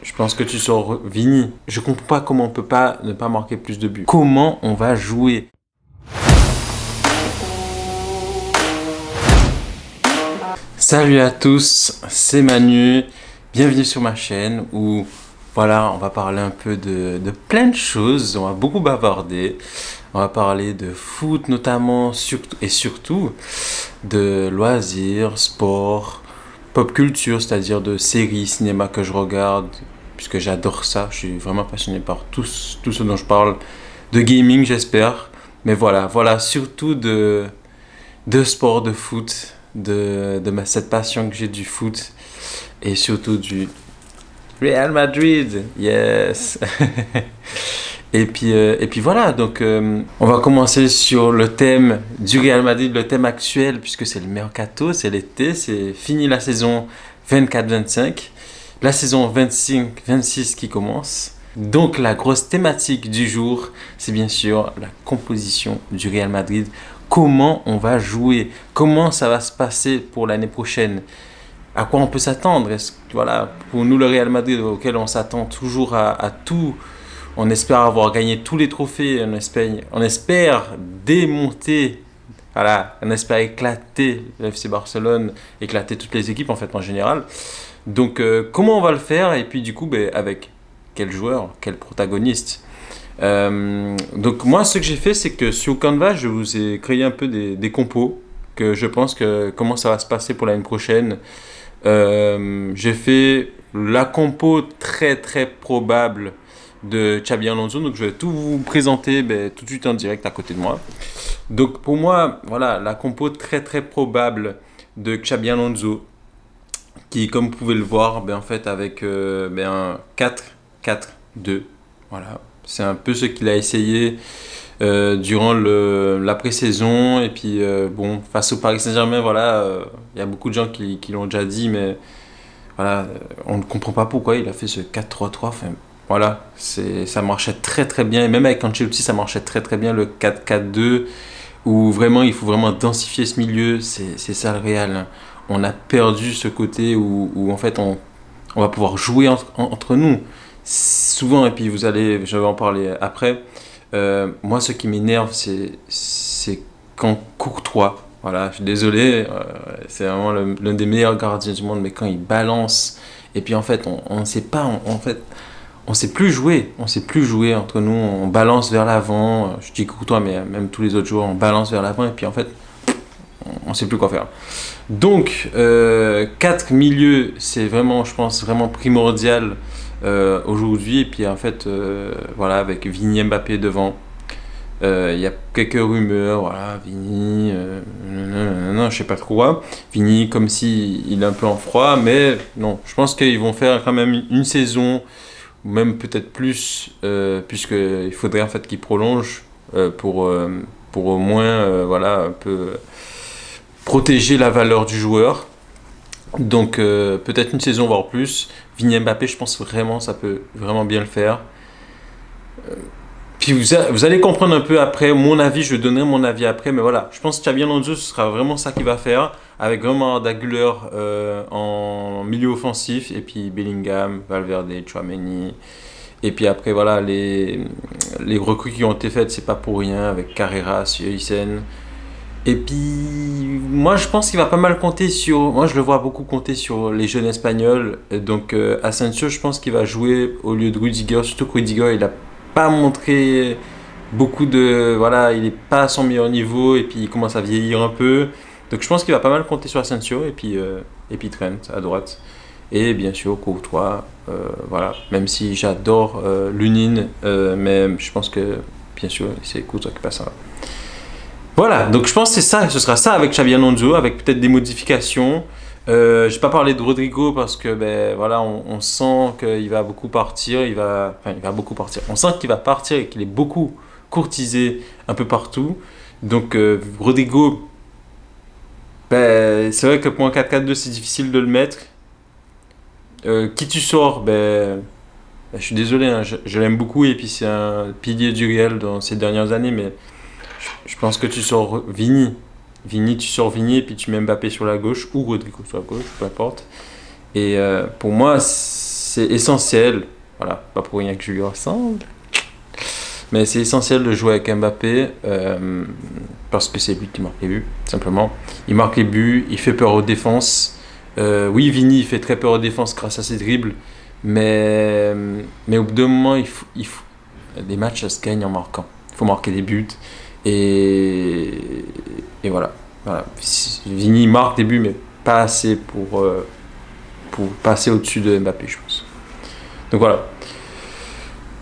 Je pense que tu sors Vini. Je comprends pas comment on peut pas ne pas marquer plus de buts. Comment on va jouer? Salut à tous, c'est Manu. Bienvenue sur ma chaîne où voilà, on va parler un peu de plein de choses. On va beaucoup bavarder. On va parler de foot notamment et surtout de loisirs, sport, pop culture, c'est-à-dire de séries, cinéma que je regarde, puisque j'adore ça. Je suis vraiment passionné par tout ce dont je parle, de gaming j'espère. Mais voilà, surtout de sport, de foot, cette passion que j'ai du foot et surtout du Real Madrid, yes. Et puis voilà, donc on va commencer sur le thème du Real Madrid, le thème actuel, puisque c'est le mercato, c'est l'été, c'est fini la saison 24-25, la saison 25-26 qui commence. Donc la grosse thématique du jour, c'est bien sûr la composition du Real Madrid. Comment on va jouer? Comment ça va se passer pour l'année prochaine? À quoi on peut s'attendre? Voilà, pour nous le Real Madrid, auquel on s'attend toujours à tout. On espère avoir gagné tous les trophées, on espère démonter, voilà, on espère éclater le FC Barcelone, éclater toutes les équipes en fait en général. Donc comment on va le faire et puis du coup avec quel joueur, quel protagoniste. Donc moi ce que j'ai fait c'est que sur Canva je vous ai créé un peu des compos que je pense que comment ça va se passer pour l'année prochaine. J'ai fait la compo très très probable de Xabi Alonso, donc je vais tout vous présenter tout de suite en direct à côté de moi. Donc pour moi, voilà, la compo très très probable de Xabi Alonso, qui comme vous pouvez le voir, en fait avec un 4-4-2, voilà, c'est un peu ce qu'il a essayé durant la pré-saison, et puis bon, face au Paris Saint-Germain, voilà, il y a beaucoup de gens qui l'ont déjà dit, mais voilà, on ne comprend pas pourquoi il a fait ce 4-3-3, enfin, voilà, ça marchait très très bien, et même avec Ancelotti ça marchait très très bien le 4-4-2, où vraiment il faut vraiment densifier ce milieu, c'est ça le Real, hein. On a perdu ce côté où en fait on va pouvoir jouer entre nous, souvent, et puis je vais en parler après. Moi ce qui m'énerve c'est quand Courtois, voilà, je suis désolé, c'est vraiment l'un des meilleurs gardiens du monde, mais quand il balance, et puis en fait on ne sait pas, en fait on sait plus jouer entre nous, on balance vers l'avant, je dis Courtois mais même tous les autres joueurs, on balance vers l'avant et puis en fait on sait plus quoi faire. Donc 4 milieux, c'est vraiment, je pense, vraiment primordial aujourd'hui, et puis en fait voilà, avec Vini, Mbappé devant. Il y a quelques rumeurs, voilà, Vini, non, je sais pas trop quoi. Vini comme si il est un peu en froid, mais non, je pense qu'ils vont faire quand même une saison, ou même peut-être plus, puisqu'il faudrait en fait qu'ils prolongent pour au moins voilà, un peu protéger la valeur du joueur. Donc peut-être une saison voire plus. Vini, Mbappé, je pense vraiment ça peut vraiment bien le faire. Puis vous allez comprendre un peu après mon avis, je donnerai mon avis après, mais voilà, je pense que Xabi Alonso, ce sera vraiment ça qu'il va faire, avec vraiment Arda Güler en milieu offensif, et puis Bellingham, Valverde, Tchouaméni, et puis après voilà, les recrues qui ont été faites, c'est pas pour rien, avec Carreras, Yolisen. Et puis moi je pense qu'il va pas mal compter moi je le vois beaucoup compter sur les jeunes espagnols, et donc Asensio, je pense qu'il va jouer au lieu de Rudiger, surtout que Rudiger il a pas montré beaucoup voilà, il est pas à son meilleur niveau, et puis il commence à vieillir un peu, donc je pense qu'il va pas mal compter sur Asensio, et puis Trent à droite, et bien sûr Courtois, voilà, même si j'adore Lunin, mais je pense que bien sûr c'est Courtois qui passera. Voilà, donc je pense que ce sera ça avec Xabi Alonso, avec peut-être des modifications. Je n'ai pas parlé de Rodrigo parce que voilà, on sent qu'il va beaucoup partir, il va beaucoup partir. On sent qu'il va partir et qu'il est beaucoup courtisé un peu partout. Donc Rodrigo, c'est vrai que pour un 4-4-2 c'est difficile de le mettre. Qui tu sors, je suis désolé, hein, je l'aime beaucoup, et puis c'est un pilier du Real dans ces dernières années, mais je pense que tu sors Vini, tu sors Vini, et puis tu mets Mbappé sur la gauche ou Rodrigo sur la gauche, peu importe. Et pour moi, c'est essentiel. Voilà, pas pour rien que je lui ressemble. Mais c'est essentiel de jouer avec Mbappé parce que c'est lui qui marque les buts, simplement. Il marque les buts, il fait peur aux défenses. Oui, Vini, il fait très peur aux défenses grâce à ses dribbles. Mais, mais au bout d'un moment, des matchs, ça se gagne en marquant. Il faut marquer des buts. Et, et voilà. Vini marque des buts, mais pas assez pour passer au-dessus de Mbappé, je pense. Donc voilà.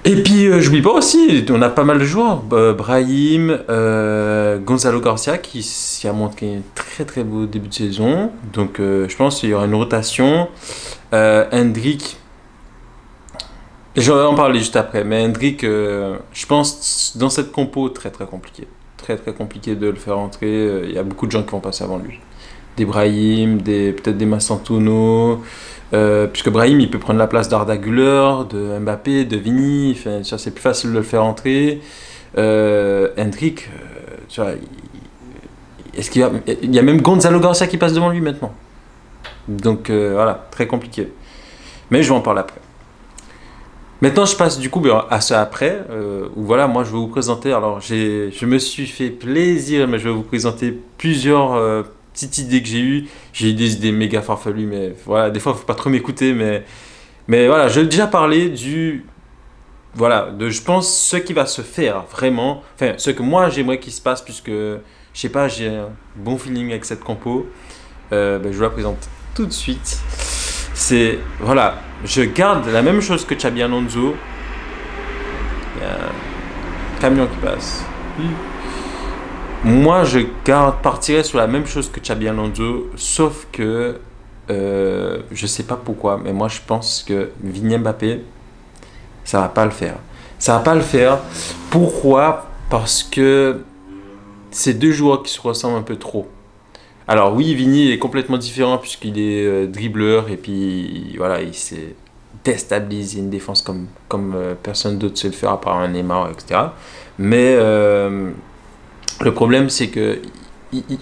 Et puis, j'oublie pas aussi, on a pas mal de joueurs. Brahim, Gonzalo Garcia qui a montré un très très beau début de saison. Donc, je pense qu'il y aura une rotation. Hendrik, je vais en parler juste après. Mais Hendrik, je pense, dans cette compo, très très compliqué. Très très compliqué de le faire entrer. Il y a beaucoup de gens qui vont passer avant lui. Des Brahim, peut-être des Massantuono. Puisque Brahim, il peut prendre la place d'Arda Güler, de Mbappé, de Vini. Enfin, ça, c'est plus facile de le faire entrer. Hendrik, tu vois, il y a même Gonzalo Garcia qui passe devant lui maintenant. Donc voilà, très compliqué. Mais je vais en parler après. Maintenant, je passe du coup à ce après, où voilà, moi je vais vous présenter. Alors, je me suis fait plaisir, mais je vais vous présenter plusieurs petites idées que j'ai eues. J'ai eu des idées méga farfelues, mais voilà, des fois, il ne faut pas trop m'écouter. Mais voilà, je vais déjà parler voilà, je pense, ce qui va se faire vraiment. Enfin, ce que moi j'aimerais qu'il se passe, puisque, je sais pas, j'ai un bon feeling avec cette compo. Je vous la présente tout de suite. Voilà, je garde la même chose que Xabi Alonso. Il y a un camion qui passe. Moi, partirais sur la même chose que Xabi Alonso, sauf que je sais pas pourquoi, mais moi je pense que Vini Mbappé, ça va pas le faire. Ça va pas le faire. Pourquoi? Parce que c'est deux joueurs qui se ressemblent un peu trop. Alors oui, Vini est complètement différent puisqu'il est dribbleur et puis voilà, il s'est déstabilisé une défense comme personne d'autre sait le faire à part un Neymar, etc. Mais le problème c'est que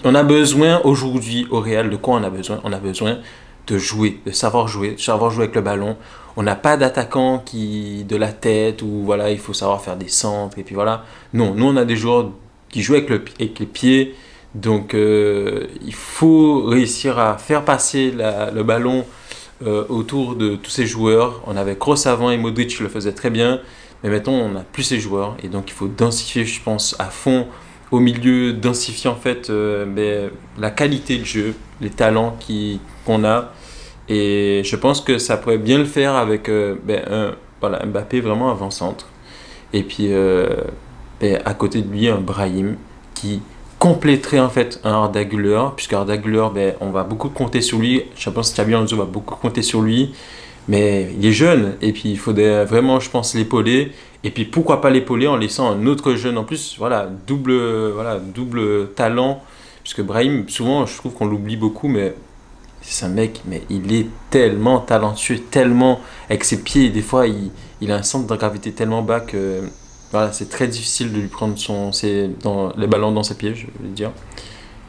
on a besoin aujourd'hui au Real de quoi on a besoin? On a besoin de jouer, de savoir jouer avec le ballon. On n'a pas d'attaquant qui de la tête ou voilà, il faut savoir faire des centres et puis voilà. Non, nous on a des joueurs qui jouent avec les pieds. Donc il faut réussir à faire passer le ballon autour de tous ces joueurs. On avait Kroos avant et Modric le faisait très bien, mais maintenant on n'a plus ces joueurs et donc il faut densifier, je pense, à fond au milieu, densifier en fait la qualité de jeu, les talents qu'on a. Et je pense que ça pourrait bien le faire avec voilà, Mbappé vraiment avant-centre. Et puis à côté de lui, un Brahim qui compléterait en fait un Arda Güler, puisque Arda Güler, on va beaucoup compter sur lui. Je pense que Xabi Alonso va beaucoup compter sur lui. Mais il est jeune, et puis il faudrait vraiment, je pense, l'épauler. Et puis pourquoi pas l'épauler en laissant un autre jeune en plus, voilà, double talent. Puisque Brahim, souvent, je trouve qu'on l'oublie beaucoup, mais c'est un mec, mais il est tellement talentueux, tellement avec ses pieds. Des fois, il a un centre de gravité tellement bas que voilà, c'est très difficile de lui prendre les ballons dans ses pieds, je veux dire.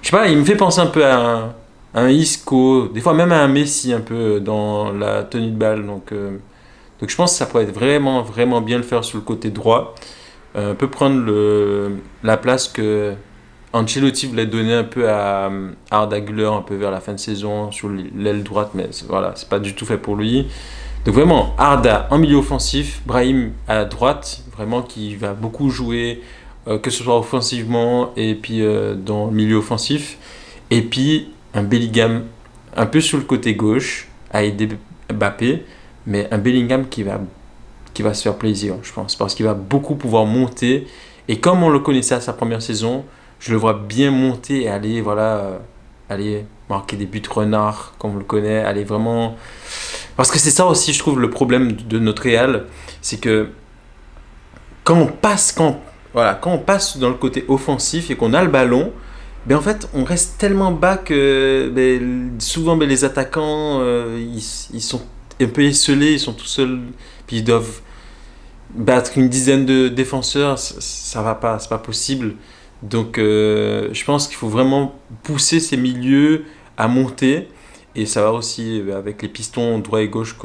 Je sais pas, il me fait penser un peu à un Isco, des fois même à un Messi un peu dans la tenue de balle. Donc je pense que ça pourrait être vraiment, vraiment bien le faire sur le côté droit. Peut prendre la place que Ancelotti voulait donner un peu à Arda Güler un peu vers la fin de saison sur l'aile droite, mais voilà, c'est pas du tout fait pour lui. Donc vraiment, Arda en milieu offensif, Brahim à droite, vraiment qui va beaucoup jouer, que ce soit offensivement et puis dans le milieu offensif. Et puis un Bellingham un peu sur le côté gauche à aider Mbappé, mais un Bellingham qui va se faire plaisir, je pense, parce qu'il va beaucoup pouvoir monter. Et comme on le connaissait à sa première saison, je le vois bien monter et aller, aller marquer des buts renards, comme on le connaît, aller vraiment... Parce que c'est ça aussi, je trouve, le problème de notre Real, c'est que quand on passe dans le côté offensif et qu'on a le ballon, en fait, on reste tellement bas que souvent les attaquants, ils sont un peu esselés, ils sont tout seuls, puis ils doivent battre une dizaine de défenseurs, ça va pas, c'est pas possible. Donc je pense qu'il faut vraiment pousser ces milieux à monter. Et ça va aussi avec les pistons droit et gauche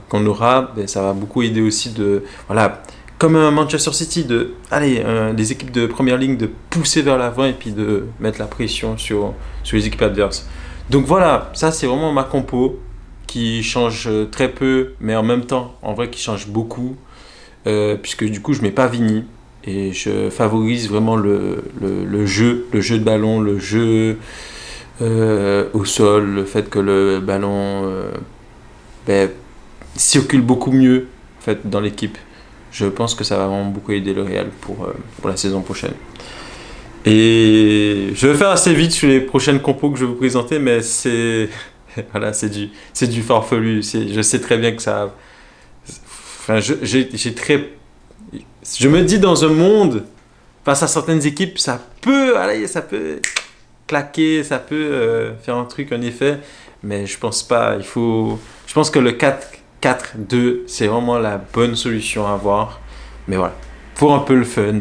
qu'on aura, ben, ça va beaucoup aider aussi de, voilà, comme un Manchester City, des équipes de première ligne de pousser vers l'avant et puis de mettre la pression sur les équipes adverses. Donc voilà, ça c'est vraiment ma compo qui change très peu, mais en même temps, en vrai, qui change beaucoup, puisque du coup, je mets pas Vini et je favorise vraiment le jeu de ballon, le jeu au sol, le fait que le ballon ben, circule beaucoup mieux en fait, dans l'équipe. Je pense que ça va vraiment beaucoup aider le Real pour la saison prochaine. Et je vais faire assez vite sur les prochaines compos que je vais vous présenter, mais c'est voilà, c'est du farfelu. Je sais très bien que ça. Enfin, j'ai très. Je me dis dans un monde face à certaines équipes, ça peut claquer, ça peut faire un truc, un effet, mais je pense pas. Je pense que le 4-4-2, c'est vraiment la bonne solution à avoir. Mais voilà, pour un peu le fun.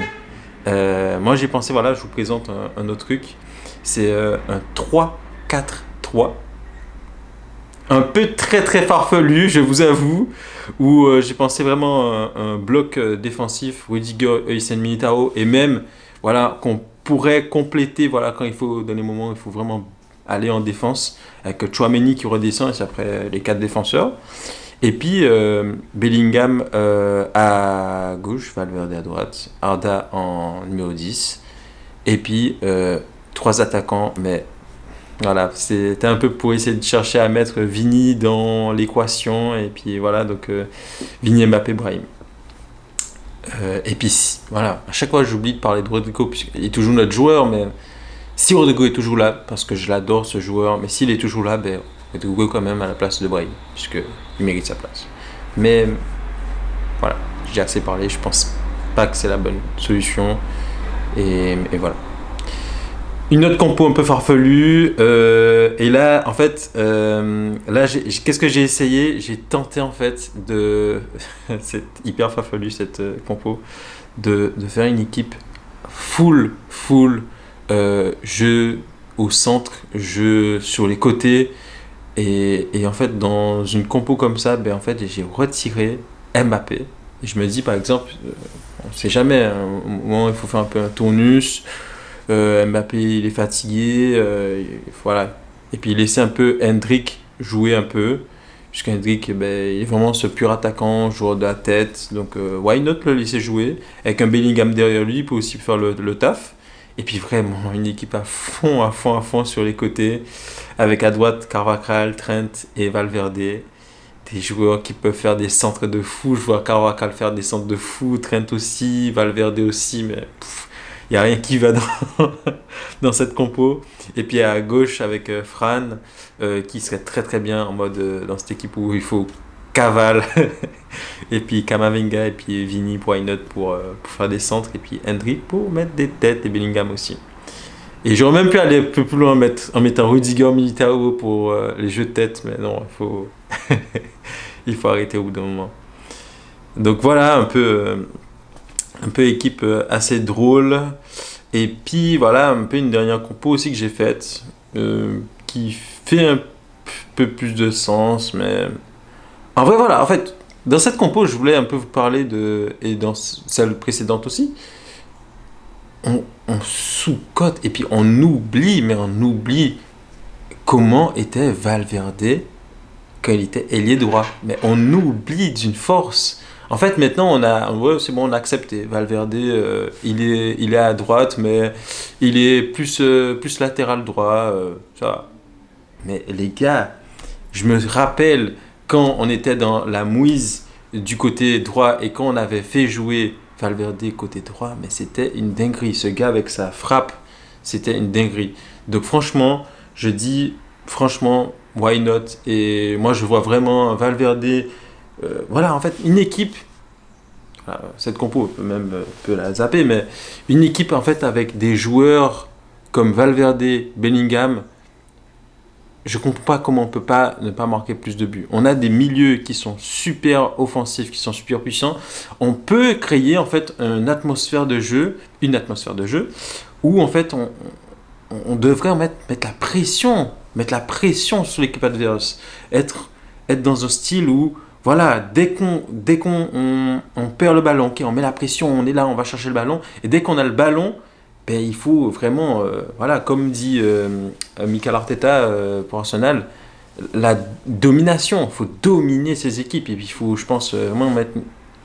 Moi j'ai pensé, voilà, je vous présente un autre truc. C'est un 3-4-3. Un peu très très farfelu, je vous avoue, où j'ai pensé vraiment un bloc défensif, Rudiger, Heusen, Militao, et même, voilà, qu'on pourrait compléter, voilà, quand il faut, dans les moments où il faut vraiment aller en défense, avec Tchouaméni qui redescend, et c'est après les 4 défenseurs. Et puis Bellingham à gauche, Valverde à droite, Arda en numéro 10. Et puis 3 attaquants, mais voilà, c'était un peu pour essayer de chercher à mettre Vini dans l'équation. Et puis voilà, donc Vini, Mbappé, Brahim. Et puis voilà, à chaque fois j'oublie de parler de Rodrigo, puisqu'il est toujours notre joueur, mais si Rodrigo est toujours là, parce que je l'adore ce joueur, mais s'il est toujours là, ben, Rodrigo quand même à la place de Brahim, puisqu'il mérite sa place. Mais voilà, j'ai assez parlé, je pense pas que c'est la bonne solution. Et voilà. Une autre compo un peu farfelue, et là, en fait, qu'est-ce que j'ai essayé? J'ai tenté, en fait, c'est hyper farfelu cette compo, de faire une équipe full, jeu au centre, jeu sur les côtés, et en fait, dans une compo comme ça, ben, en fait, j'ai retiré Mbappé, et je me dis, par exemple, on sait jamais, au moment où il faut faire un peu un tournus, Mbappé il est fatigué, voilà. Et puis laisser un peu Hendrick jouer un peu, puisque Hendrick ben, il est vraiment ce pur attaquant, joueur de la tête, donc why not le laisser jouer, avec un Bellingham derrière lui, il peut aussi faire le taf. Et puis vraiment une équipe à fond sur les côtés, avec à droite Carvajal, Trent et Valverde, des joueurs qui peuvent faire des centres de fou. Je vois Carvajal faire des centres de fou, Trent aussi, Valverde aussi, mais il n'y a rien qui va dans cette compo. Et puis à gauche avec Fran, qui serait très très bien en mode dans cette équipe où il faut cavale. Et puis Kamavinga et puis Vini pour pour faire des centres. Et puis Hendrick pour mettre des têtes et Bellingham aussi. Et j'aurais même pu aller un peu plus loin en mettant Rudiger, Militao pour les jeux de tête. Mais non, il faut arrêter au bout d'un moment. Donc voilà, un peu équipe assez drôle. Et puis voilà, un peu une dernière compo aussi que j'ai faite, qui fait un peu plus de sens, mais en vrai voilà, en fait, dans cette compo, je voulais un peu vous parler et dans celle précédente aussi, on sous-cote et puis on oublie comment était Valverde quand il était ailier droit. Mais on oublie d'une force. En fait, maintenant, c'est bon, on a accepté. Valverde, il est à droite, mais il est plus latéral droit. Ça. Mais les gars, je me rappelle quand on était dans la mouise du côté droit et quand on avait fait jouer Valverde côté droit, mais c'était une dinguerie. Ce gars avec sa frappe, c'était une dinguerie. Donc franchement, je dis, why not? Et moi, je vois vraiment Valverde. Voilà, en fait, une équipe, cette compo, on peut la zapper, mais une équipe en fait avec des joueurs comme Valverde, Bellingham, je comprends pas comment on peut pas ne pas marquer plus de buts. On a des milieux qui sont super offensifs, qui sont super puissants. On peut créer en fait une atmosphère de jeu où en fait on devrait mettre la pression mettre la pression sur l'équipe adverse, être dans un style où, voilà, dès qu'on perd le ballon, ok, on met la pression, on est là, on va chercher le ballon, et dès qu'on a le ballon, ben, il faut vraiment, voilà, comme dit Mikel Arteta pour Arsenal, la domination, il faut dominer ces équipes, et puis il faut, je pense, vraiment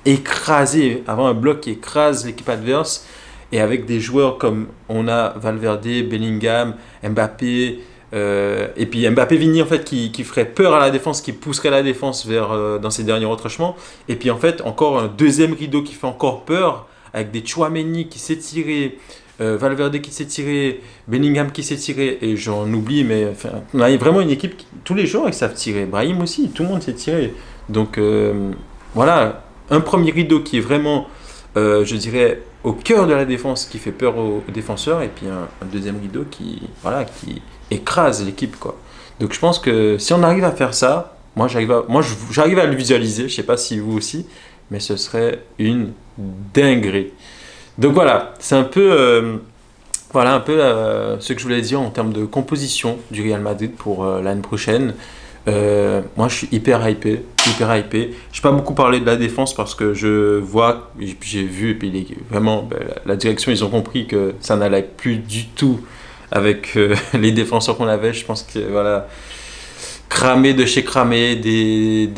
écraser, avoir un bloc qui écrase l'équipe adverse, et avec des joueurs comme on a Valverde, Bellingham, Mbappé, et puis Mbappé Vini en fait qui ferait peur à la défense, qui pousserait la défense vers dans ses derniers retranchements. Et puis en fait encore un deuxième rideau qui fait encore peur avec des Tchouaméni qui s'est tiré, Valverde qui s'est tiré, Bellingham qui s'est tiré et j'en oublie mais enfin, on a vraiment une équipe tous les joueurs ils savent tirer. Brahim aussi, tout le monde s'est tiré. Donc voilà un premier rideau qui est vraiment je dirais au cœur de la défense qui fait peur aux défenseurs et puis un deuxième rideau qui voilà qui écrase l'équipe quoi. Donc je pense que si on arrive à faire ça, j'arrive à le visualiser, je sais pas si vous aussi, mais ce serait une dinguerie. Donc voilà, c'est un peu ce que je voulais dire en termes de composition du Real Madrid pour l'année prochaine. Moi, je suis hyper hypé, hyper hypé. Je n'ai pas beaucoup parlé de la défense parce que je vois, j'ai vu, et puis vraiment, la direction, ils ont compris que ça n'allait plus du tout avec les défenseurs qu'on avait. Je pense que, voilà, cramé de chez cramé, des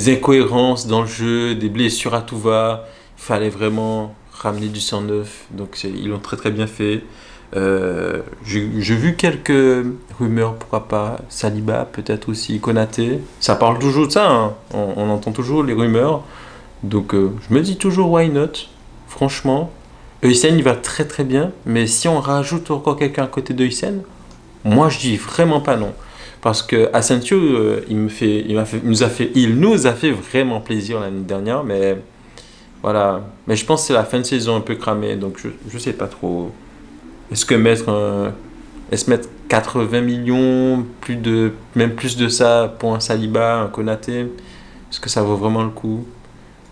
incohérences dans le jeu, des blessures à tout va. Il fallait vraiment ramener du sang neuf. Donc, ils l'ont très très bien fait. J'ai vu quelques rumeurs, pourquoi pas, Saliba, peut-être aussi, Konaté. Ça parle toujours de ça, hein. On entend toujours les rumeurs. Donc je me dis toujours why not, franchement. Hysén il va très très bien, mais si on rajoute encore quelqu'un à côté de Hysén, moi je dis vraiment pas non. Parce que Asensio, il nous a fait vraiment plaisir l'année dernière, mais voilà. Mais je pense que c'est la fin de saison un peu cramée, donc je sais pas trop. Est-ce mettre 80 millions, même plus de ça pour un Saliba, un Konaté, est-ce que ça vaut vraiment le coup?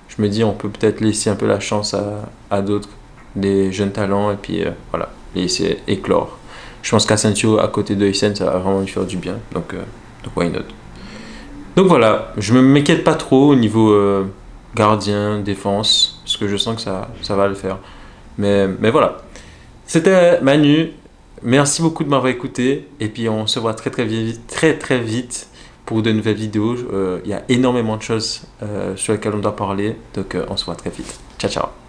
Je me dis on peut peut-être laisser un peu la chance à d'autres, des jeunes talents, et puis voilà, les laisser éclore. Je pense qu'Asensio à côté de Hysén, ça va vraiment lui faire du bien, donc why not? Donc voilà, je me m'inquiète pas trop au niveau gardien, défense, parce que je sens que ça va le faire. Mais voilà. C'était Manu. Merci beaucoup de m'avoir écouté. Et puis on se voit très très vite pour de nouvelles vidéos. Il y a énormément de choses sur lesquelles on doit parler. Donc on se voit très vite. Ciao ciao.